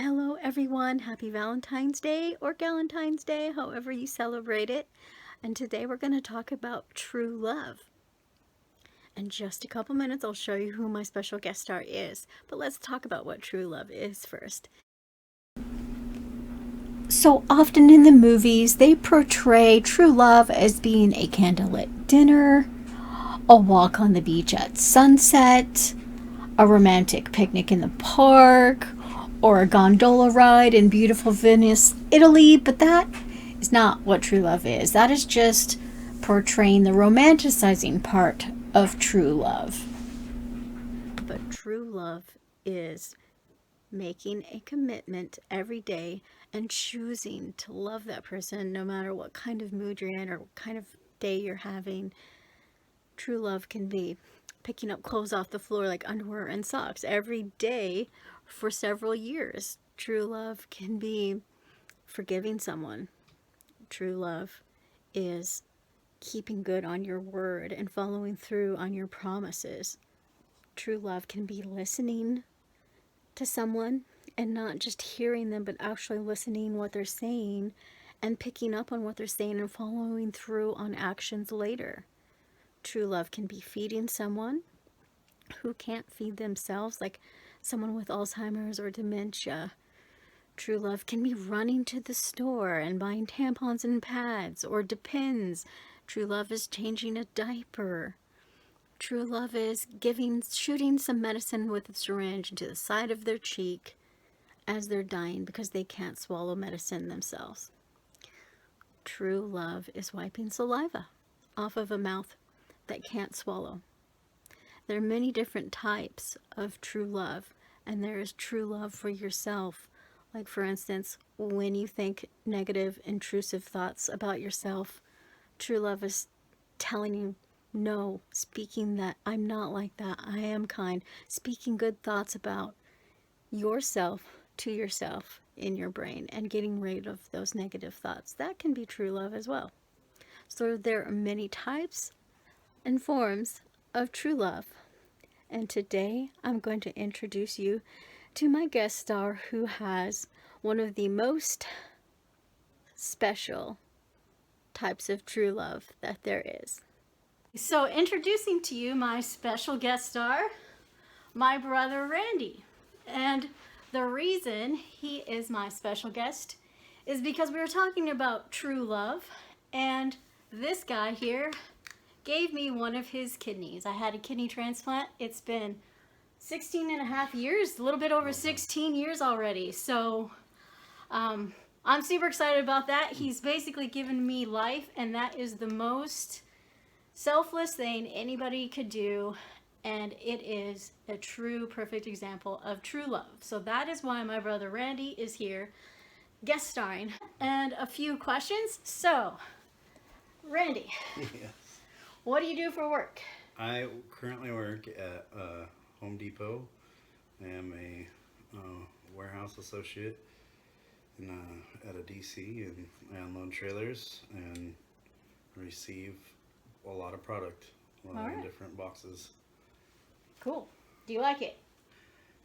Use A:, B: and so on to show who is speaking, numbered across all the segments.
A: Hello everyone, happy Valentine's Day or Galentine's Day, however you celebrate it. And today we're going to talk about true love. In just a couple minutes I'll show you who my special guest star is, but let's talk about what true love is first. So often in the movies they portray true love as being a candlelit dinner, a walk on the beach at sunset, a romantic picnic in the park, or a gondola ride in beautiful Venice, Italy, but that is not what true love is. That is just portraying the romanticizing part of true love. But true love is making a commitment every day and choosing to love that person no matter what kind of mood you're in or what kind of day you're having. True love can be picking up clothes off the floor like underwear and socks every day for several years. True love can be forgiving someone. True love is keeping good on your word and following through on your promises. True love can be listening to someone and not just hearing them, but actually listening what they're saying and picking up on what they're saying and following through on actions later. True love can be feeding someone who can't feed themselves, like someone with Alzheimer's or dementia. True love can be running to the store and buying tampons and pads or Depends. True love is changing a diaper. True love is shooting some medicine with a syringe into the side of their cheek as they're dying because they can't swallow medicine themselves. True love is wiping saliva off of a mouth that can't swallow. There are many different types of true love, and there is true love for yourself. Like, for instance, when you think negative, intrusive thoughts about yourself, true love is telling you no, speaking that I'm not like that, I am kind, speaking good thoughts about yourself to yourself in your brain and getting rid of those negative thoughts. That can be true love as well. So there are many types and forms of true love. And today I'm going to introduce you to my guest star who has one of the most special types of true love that there is. So introducing to you my special guest star, my brother Randy. And the reason he is my special guest is because we were talking about true love, and this guy here gave me one of his kidneys. I had a kidney transplant. It's been 16 and a half years, a little bit over 16 years already. So I'm super excited about that. He's basically given me life, and that is the most selfless thing anybody could do. And it is a true, perfect example of true love. So that is why my brother Randy is here guest starring. And a few questions. So, Randy,
B: Yes.
A: what do you do for work?
B: I currently work at Home Depot. I am a warehouse associate at a DC, and I unload trailers and receive a lot of product
A: All
B: in
A: right.
B: different boxes.
A: Cool. Do you like it?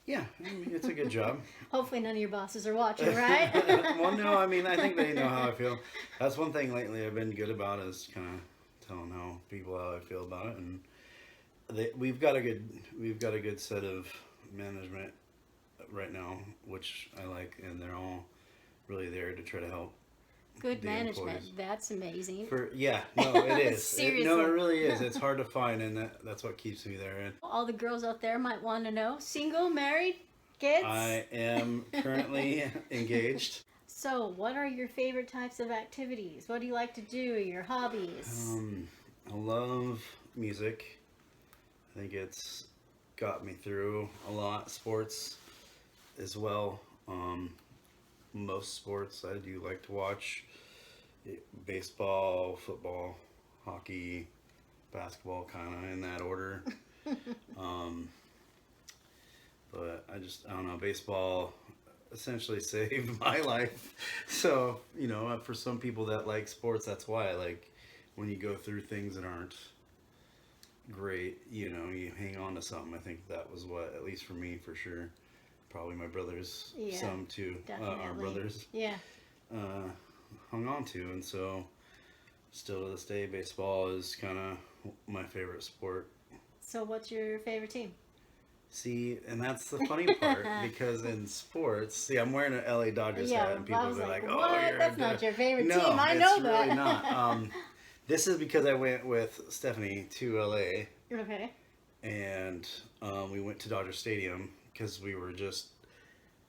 B: Yeah, I mean, it's a good job.
A: Hopefully none of your bosses are watching, right?
B: Well, no, I mean, I think they know how I feel. That's one thing lately I've been good about is kind of telling how I feel about it, and we've got a good set of management right now, which I like, and they're all really there to try to help
A: Good
B: the
A: management.
B: employees.
A: That's amazing.
B: No, it is.
A: Seriously.
B: It really is. It's hard to find, and that's what keeps me there. And
A: All the girls out there might want to know, single, married, kids?
B: I am currently engaged.
A: So, what are your favorite types of activities? What do you like to do? Your hobbies?
B: I love music. I think it's got me through a lot. Sports as well. Most sports I do like to watch. Baseball, football, hockey, basketball, kind of in that order. Um, but I don't know, baseball essentially saved my life. So, for some people that like sports, that's why I like when you go through things that aren't great, you hang on to something. I think that was what, at least for me, for sure, probably my brothers,
A: Yeah,
B: some too, our
A: definitely.
B: brothers
A: Yeah.
B: uh, hung on to, and so still to this day, baseball is kind of my favorite sport.
A: So, what's your favorite team?
B: See, and that's the funny part because in sports, see, I'm wearing an LA Dodgers
A: Yeah,
B: hat, and
A: I
B: people
A: was
B: be
A: like,
B: like, "Oh,
A: what?
B: you're a
A: That's not your favorite
B: no."
A: team. I
B: It's
A: know
B: really
A: that.
B: not. This is because I went with Stephanie to LA,
A: Okay.
B: and we went to Dodger Stadium because we were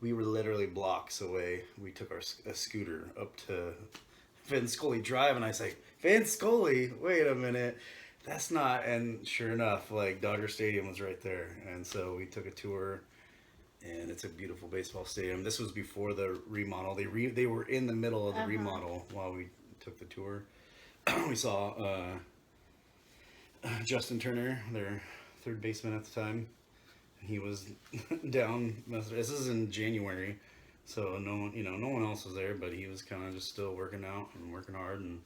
B: literally blocks away. We took a scooter up to Vince Scully Drive, and I was like, Vince Scully, wait a minute. That's not, and sure enough, like Dodger Stadium was right there, and so we took a tour, and it's a beautiful baseball stadium. This was before the remodel. They were in the middle of the remodel while we took the tour. We saw Justin Turner, their third baseman at the time. He was down. This is in January, so no one else was there, but he was kind of just still working out and working hard, and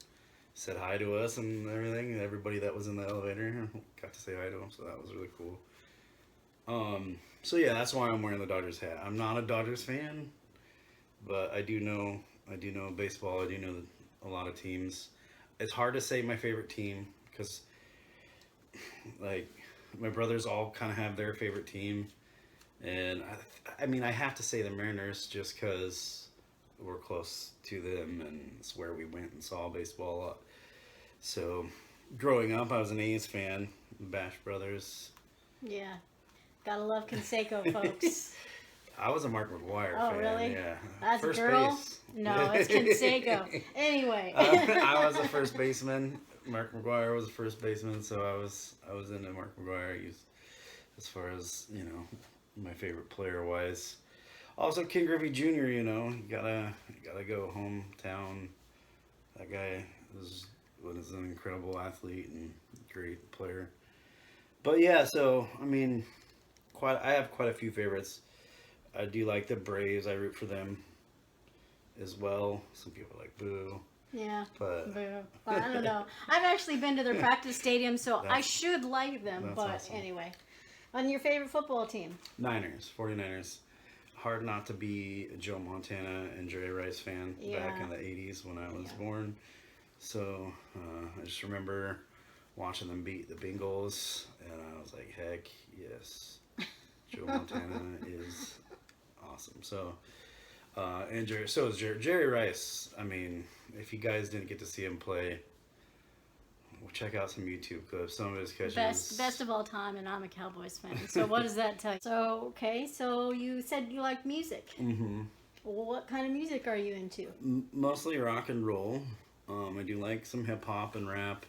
B: said hi to us and everything. Everybody that was in the elevator got to say hi to him, so that was really cool. So yeah, that's why I'm wearing the Dodgers hat. I'm not a Dodgers fan, but I do know baseball. I do know a lot of teams. It's hard to say my favorite team because like my brothers all kind of have their favorite team, and I mean I have to say the Mariners just because we're close to them and it's where we went and saw baseball a lot. So growing up, I was an A's fan, Bash Brothers.
A: Yeah. Gotta love Conseco, folks.
B: I was a Mark McGuire
A: Oh,
B: fan.
A: really?
B: Yeah,
A: That's a
B: first
A: girl?
B: base.
A: No, it's Conseco. Anyway.
B: I was a first baseman. Mark McGuire was a first baseman, so I was into Mark McGuire. As far as my favorite player wise. Also, King Griffey Jr. You gotta go hometown. That guy was an incredible athlete and great player. But yeah, so I mean, I have quite a few favorites. I do like the Braves. I root for them as well. Some people are like boo,
A: Yeah.
B: but
A: Boo. Well, I don't know. I've actually been to their practice stadium, so I
B: That's-
A: should like them.
B: that's
A: But
B: awesome.
A: anyway. On your favorite football team?
B: Niners, 49ers. Hard not to be a Joe Montana and Jerry Rice fan back
A: Yeah.
B: in the 80s when I was
A: Yeah.
B: born. So I just remember watching them beat the Bengals, and I was like, heck yes, Joe Montana is awesome. So, so is Jerry Rice. I mean, if you guys didn't get to see him play, well, check out some YouTube clips. Some of his catches.
A: Best of all time, and I'm a Cowboys fan. So what does that tell you? So okay, so you said you like music.
B: Mm-hmm.
A: Well, what kind of music are you into?
B: Mostly rock and roll. I do like some hip hop and rap,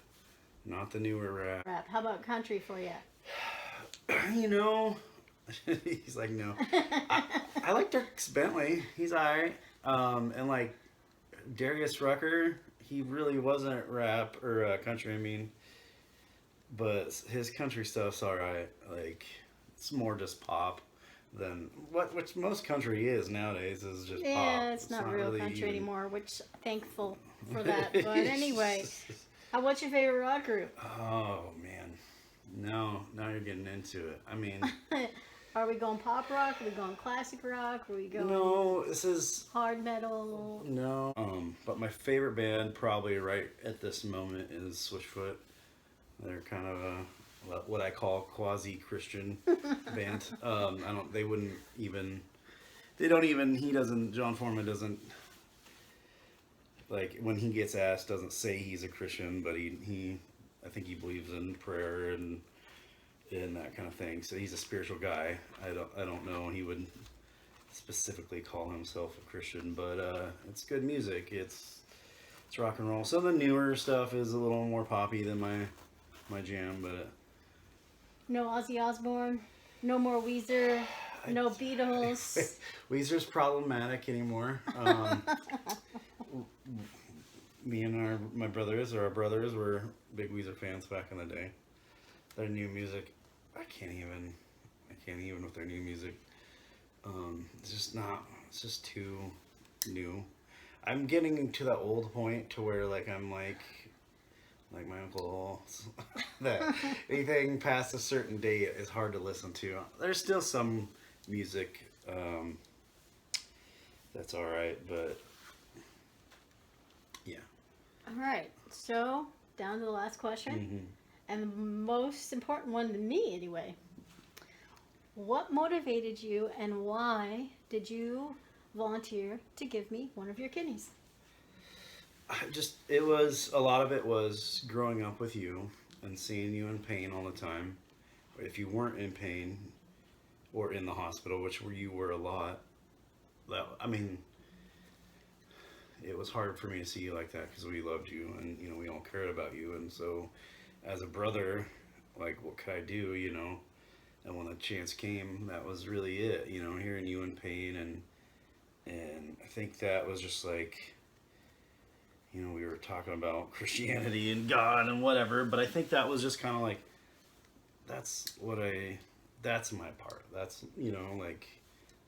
B: not the newer rap.
A: Rap. How about country for you?
B: He's like, no. I like Dirks Bentley. He's alright. And like Darius Rucker, he really wasn't rap or country. I mean, but his country stuff's alright. Like it's more just pop than which most country is nowadays is just pop.
A: Yeah, it's not real
B: really
A: country
B: even-
A: anymore, which thankful for that. But anyway, what's your favorite rock group?
B: Oh man, no, now you're getting into it. I mean,
A: Are we going pop rock? Are we going classic rock? Are we going
B: no, this is
A: hard metal?
B: no. But my favorite band probably right at this moment is Switchfoot. They're kind of a what I call quasi-Christian band. I don't. They wouldn't even. They don't even. He doesn't. John Foreman doesn't. Like when he gets asked, doesn't say he's a Christian, but he I think he believes in prayer and that kind of thing. So he's a spiritual guy. I don't know he would specifically call himself a Christian, but it's good music. It's rock and roll. Some of the newer stuff is a little more poppy than my jam, but
A: No Ozzy Osbourne? No more Weezer? No Beatles?
B: Weezer's problematic anymore. Me and my brothers or our brothers were big Weezer fans back in the day. Their new music, I can't even with their new music. It's just not. It's just too new. I'm getting to that old point to where like I'm like my uncle that anything past a certain date is hard to listen to. There's still some music that's all right. But yeah.
A: All right. So, down to the last question.
B: Mm-hmm.
A: And the most important one to me, anyway. What motivated you and why did you volunteer to give me one of your kidneys?
B: It was a lot of it was growing up with you and seeing you in pain all the time. If you weren't in pain or in the hospital, which you were a lot, I mean, it was hard for me to see you like that because we loved you and we all cared about you. And so, as a brother, like, what could I do? And when the chance came, that was really it. Hearing you in pain and I think that was just like, we were talking about Christianity and God and whatever, but I think that was just kind of like, that's my part. Like,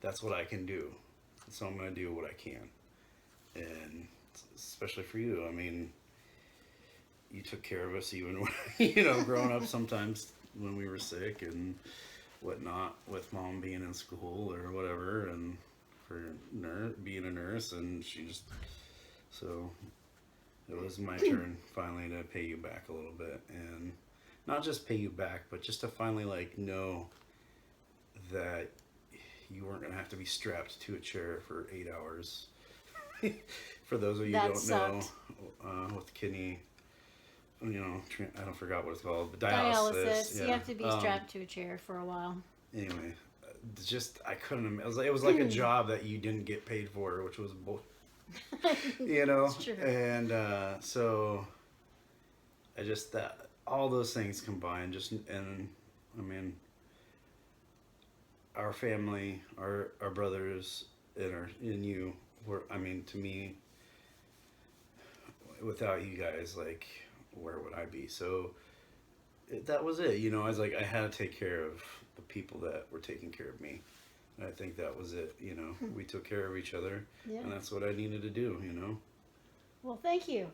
B: that's what I can do. So I'm going to do what I can. And especially for you, I mean, you took care of us even when, growing up sometimes when we were sick and whatnot, with mom being in school or whatever, and for being a nurse, and so it was my turn finally to pay you back a little bit, and not just pay you back, but just to finally like know that you weren't gonna have to be strapped to a chair for 8 hours. For those of you who don't know, with kidney, I don't forgot what it's called, but dialysis.
A: Yeah. You have to be strapped to a chair for a while.
B: Anyway, I couldn't. It was like a job that you didn't get paid for, which was
A: It's true.
B: And so I just that all those things combined, and I mean, our family, our brothers, and you were. I mean, to me, without you guys, like, where would I be? So that was it. I was like, I had to take care of the people that were taking care of me. And I think that was it. We took care of each other, and that's what I needed to do.
A: Well, thank you.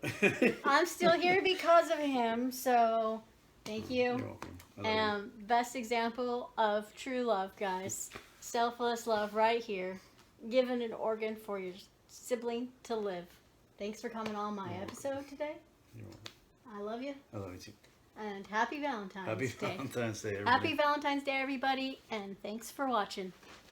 A: I'm still here because of him, so thank you.
B: You're welcome.
A: And best example of true love, guys. Selfless love right here. Giving an organ for your sibling to live. Thanks for coming on my episode today.
B: You're welcome.
A: I love you.
B: I love you too.
A: And happy Valentine's Day.
B: Happy Valentine's Day, everybody.
A: Happy Valentine's Day, everybody, and thanks for watching.